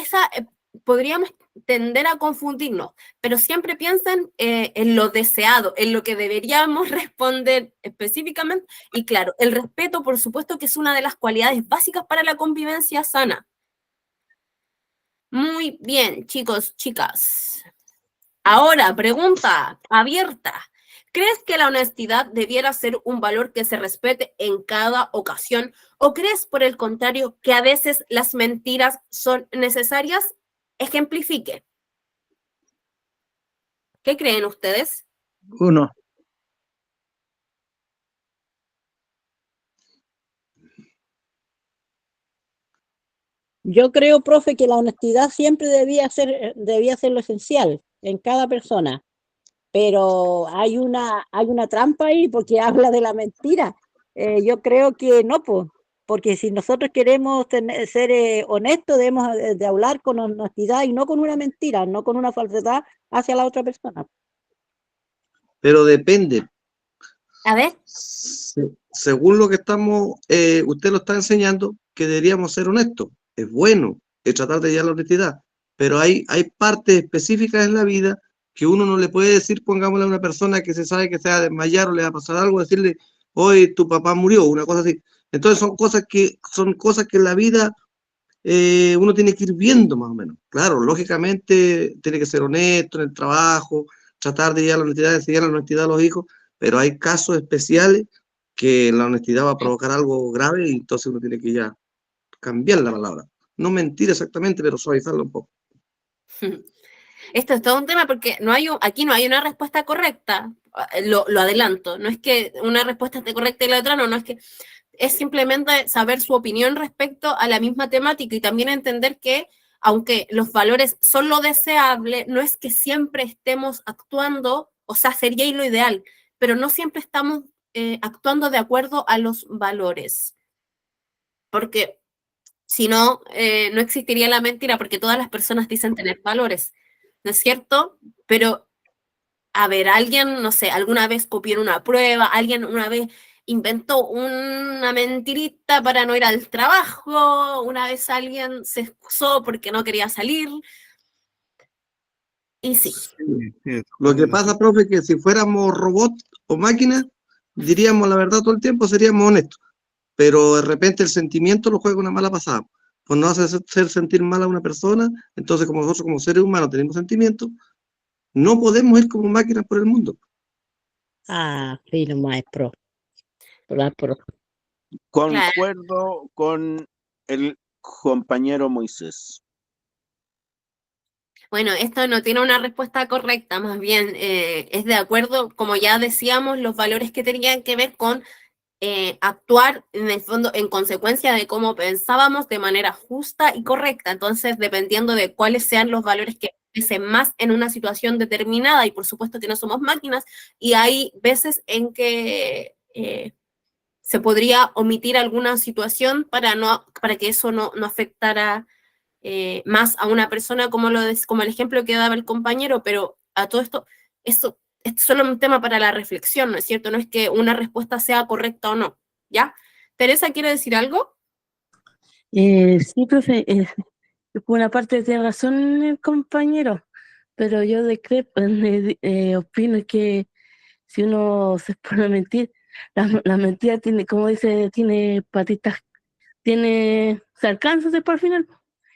podríamos tender a confundirnos, pero siempre piensen en lo deseado, en lo que deberíamos responder específicamente. Y claro, el respeto, por supuesto, que es una de las cualidades básicas para la convivencia sana. Muy bien, chicos, chicas. Ahora, pregunta abierta. ¿Crees que la honestidad debiera ser un valor que se respete en cada ocasión? ¿O crees, por el contrario, que a veces las mentiras son necesarias? Ejemplifique. ¿Qué creen ustedes? 1. Yo creo, profe, que la honestidad siempre debía ser lo esencial en cada persona, pero hay una trampa ahí porque habla de la mentira. Yo creo que no, pues, porque si nosotros queremos ser honestos, debemos de hablar con honestidad y no con una mentira, no con una falsedad hacia la otra persona. Pero depende. A ver, Según lo que usted lo está enseñando, que deberíamos ser honestos. Es bueno, es tratar de llegar a la honestidad, pero hay partes específicas en la vida que uno no le puede decir, pongámosle a una persona que se sabe que se va a desmayar o le va a pasar algo, decirle, hoy tu papá murió, una cosa así. Entonces son cosas que en la vida uno tiene que ir viendo más o menos. Claro, lógicamente tiene que ser honesto en el trabajo, tratar de llegar a la honestidad, enseñar la honestidad a los hijos, pero hay casos especiales que la honestidad va a provocar algo grave y entonces uno tiene que ya cambiar la palabra. No mentir exactamente, pero suavizarlo un poco. esto es todo un tema porque aquí no hay una respuesta correcta, lo adelanto, no es que una respuesta esté correcta y la otra no es que es simplemente saber su opinión respecto a la misma temática y también entender que aunque los valores son lo deseable, no es que siempre estemos actuando, o sea, sería lo ideal, pero no siempre estamos actuando de acuerdo a los valores, porque si no, no existiría la mentira, porque todas las personas dicen tener valores, ¿no es cierto? Pero, a ver, alguien, no sé, alguna vez copió en una prueba, alguien una vez inventó una mentirita para no ir al trabajo, una vez alguien se excusó porque no quería salir, y sí. Lo que pasa, profe, es que si fuéramos robots o máquinas, diríamos la verdad todo el tiempo, seríamos honestos. Pero de repente el sentimiento lo juega una mala pasada. Pues no hace hacer sentir mal a una persona, entonces como nosotros como seres humanos tenemos sentimientos, no podemos ir como máquinas por el mundo. Ah, fino, maestro. Concuerdo con el compañero Moisés. Bueno, esto no tiene una respuesta correcta, más bien es de acuerdo, como ya decíamos, los valores que tenían que ver con actuar en el fondo en consecuencia de cómo pensábamos de manera justa y correcta. Entonces, dependiendo de cuáles sean los valores que pesen más en una situación determinada, y por supuesto que no somos máquinas, y hay veces en que se podría omitir alguna situación para que eso no afectara más a una persona como el ejemplo que daba el compañero, pero a todo esto es solo un tema para la reflexión, ¿no es cierto? No es que una respuesta sea correcta o no, ¿ya? ¿Teresa quiere decir algo? Sí, profe, por una parte tiene razón el compañero, pero yo opino que si uno se pone a mentir, la mentira tiene, como dice, tiene patitas, se alcanza después al final,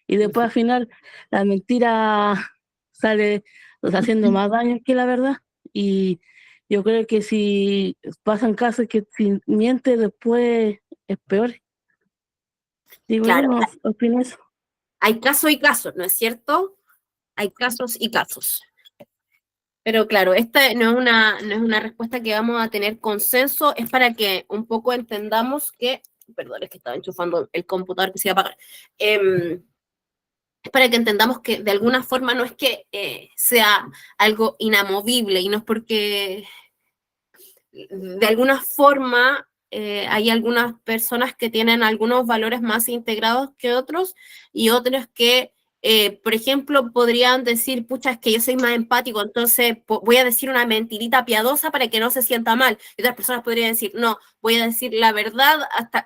y después al final la mentira sale, o sea, haciendo más daño que la verdad, y yo creo que si pasan casos que si miente después es peor. Digo, yo Claro, no opino eso. hay casos y casos, ¿no es cierto? Hay casos y casos. Pero claro, esta no es una respuesta que vamos a tener consenso, es para que un poco entendamos que, perdón, es que estaba enchufando el computador que se iba a apagar, es para que entendamos que de alguna forma no es que sea algo inamovible y no es porque de alguna forma hay algunas personas que tienen algunos valores más integrados que otros y otros que por ejemplo, podrían decir, pucha, es que yo soy más empático, entonces voy a decir una mentirita piadosa para que no se sienta mal. Y otras personas podrían decir, no, voy a decir la verdad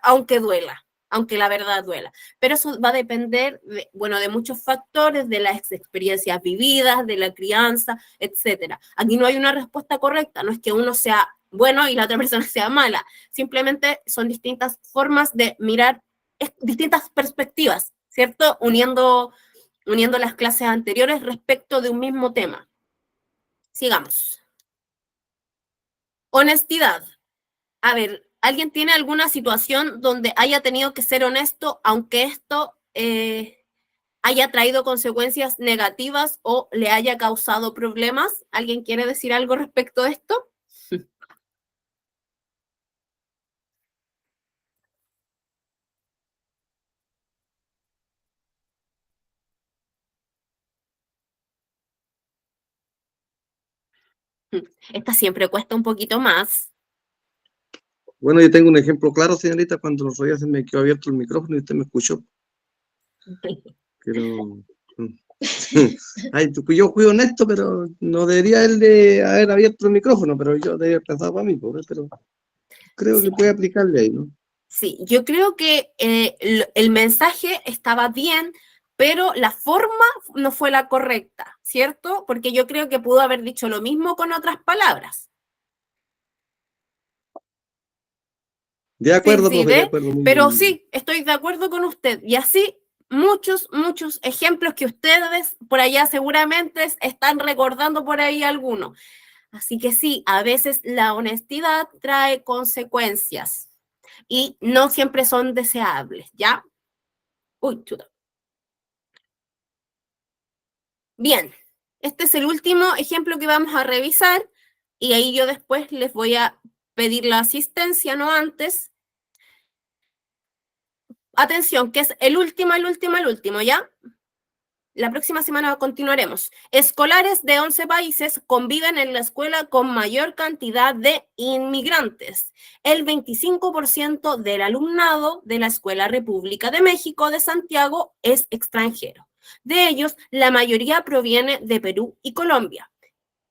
aunque duela, aunque la verdad duela. Pero eso va a depender, de muchos factores, de las experiencias vividas, de la crianza, etcétera. Aquí no hay una respuesta correcta, no es que uno sea bueno y la otra persona sea mala. Simplemente son distintas formas de mirar, distintas perspectivas, ¿cierto? Uniendo las clases anteriores respecto de un mismo tema. Sigamos. Honestidad. A ver, ¿alguien tiene alguna situación donde haya tenido que ser honesto, aunque esto haya traído consecuencias negativas o le haya causado problemas? ¿Alguien quiere decir algo respecto de esto? Esta siempre cuesta un poquito más. Bueno, yo tengo un ejemplo claro, señorita, cuando los días se me quedó abierto el micrófono y usted me escuchó. Pero... Ay, yo fui honesto, pero no debería él de haber abierto el micrófono, pero yo debería haber pensado para mí, pobre, pero creo que puede aplicarle ahí, ¿no? Sí, yo creo que el mensaje estaba bien, pero la forma no fue la correcta, ¿cierto? Porque yo creo que pudo haber dicho lo mismo con otras palabras. De acuerdo, Sí, profe, de ¿ve? acuerdo. Muy Pero bien. sí, estoy de acuerdo con usted. Y así muchos ejemplos que ustedes por allá seguramente están recordando por ahí algunos. Así que sí, a veces la honestidad trae consecuencias y no siempre son deseables, ¿ya? Uy, chuta. Bien, este es el último ejemplo que vamos a revisar y ahí yo después les voy a pedir la asistencia, no antes. Atención, que es el último, ¿ya? La próxima semana continuaremos. Escolares de 11 países conviven en la escuela con mayor cantidad de inmigrantes. El 25% del alumnado de la Escuela República de México de Santiago es extranjero. De ellos, la mayoría proviene de Perú y Colombia.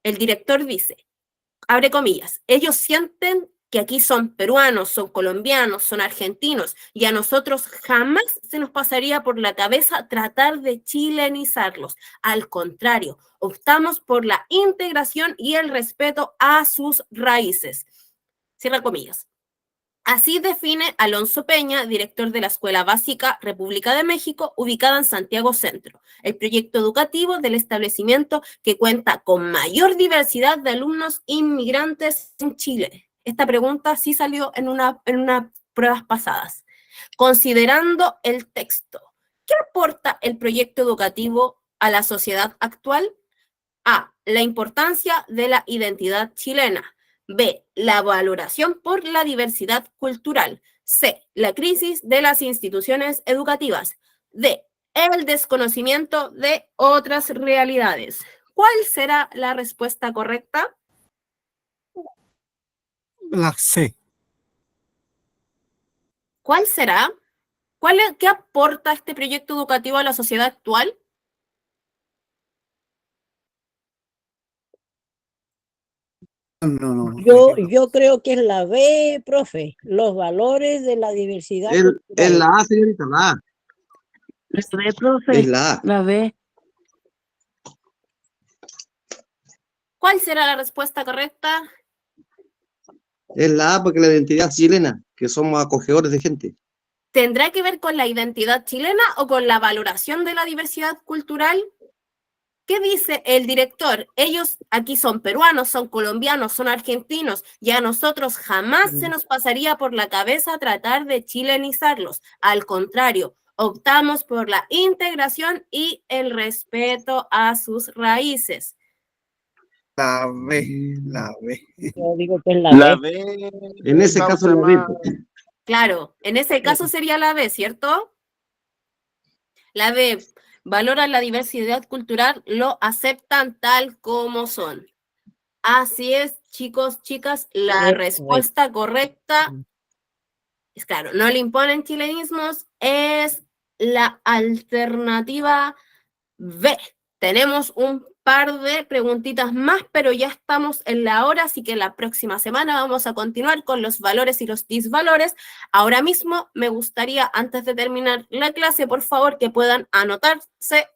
El director dice, abre comillas, ellos sienten que aquí son peruanos, son colombianos, son argentinos, y a nosotros jamás se nos pasaría por la cabeza tratar de chilenizarlos. Al contrario, optamos por la integración y el respeto a sus raíces. Cierra comillas. Así define Alonso Peña, director de la Escuela Básica República de México, ubicada en Santiago Centro, el proyecto educativo del establecimiento que cuenta con mayor diversidad de alumnos inmigrantes en Chile. Esta pregunta sí salió en unas pruebas pasadas. Considerando el texto, ¿qué aporta el proyecto educativo a la sociedad actual? A. La importancia de la identidad chilena. B. La valoración por la diversidad cultural. C. La crisis de las instituciones educativas. D. El desconocimiento de otras realidades. ¿Cuál será la respuesta correcta? La C. ¿Cuál será? ¿Qué aporta este proyecto educativo a la sociedad actual? No. Yo creo que es la B, profe, los valores de la diversidad Es cultural. la A, señorita, la A. La B, profe. Es la A. La B. ¿Cuál será la respuesta correcta? Es la A porque la identidad chilena, que somos acogedores de gente. ¿Tendrá que ver con la identidad chilena o con la valoración de la diversidad cultural? ¿Qué dice el director? Ellos aquí son peruanos, son colombianos, son argentinos, y a nosotros jamás se nos pasaría por la cabeza tratar de chilenizarlos. Al contrario, optamos por la integración y el respeto a sus raíces. La B. Yo digo que es La B. B. En ese caso, la B. Claro, en ese caso sería la B, ¿cierto? La B, valoran la diversidad cultural, lo aceptan tal como son. Así es, chicos, chicas, la respuesta correcta es claro, no le imponen chilenismos, es la alternativa B. Tenemos un par de preguntitas más, pero ya estamos en la hora, así que la próxima semana vamos a continuar con los valores y los disvalores. Ahora mismo me gustaría, antes de terminar la clase, por favor, que puedan anotarse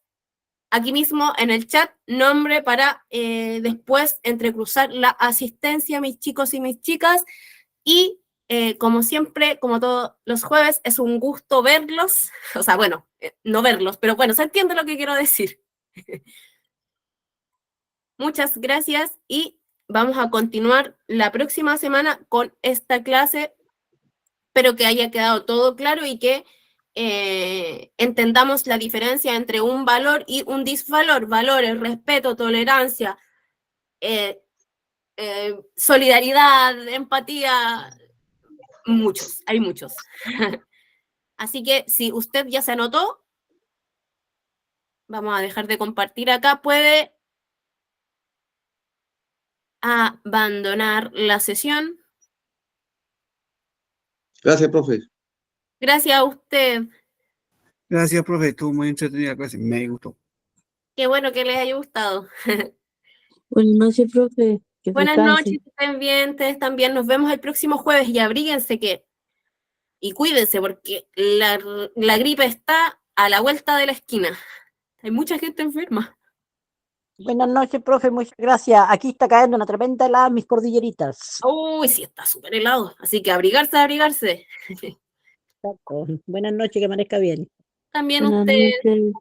aquí mismo en el chat nombre para después entrecruzar la asistencia, mis chicos y mis chicas. Y como siempre, como todos los jueves, es un gusto verlos. O sea, bueno, no verlos, pero bueno, se entiende lo que quiero decir. Muchas gracias y vamos a continuar la próxima semana con esta clase. Espero que haya quedado todo claro y que entendamos la diferencia entre un valor y un disvalor. Valores, respeto, tolerancia, solidaridad, empatía, hay muchos. Así que si usted ya se anotó, vamos a dejar de compartir acá, puede abandonar la sesión. Gracias, profe. Gracias a usted. Gracias, profe. Estuvo muy entretenida la clase. Me gustó. Qué bueno que les haya gustado. Buenas noches, profe. Que Buenas descanse. noches, que estén bien, ustedes también. Nos vemos el próximo jueves y abríguense y cuídense porque la gripe está a la vuelta de la esquina. Hay mucha gente enferma. Buenas noches, profe, muchas gracias. Aquí está cayendo una tremenda helada en mis cordilleritas. Uy, sí, está súper helado. Así que abrigarse, abrigarse. Buenas noches, que amanezca bien. También Buenas usted. noches.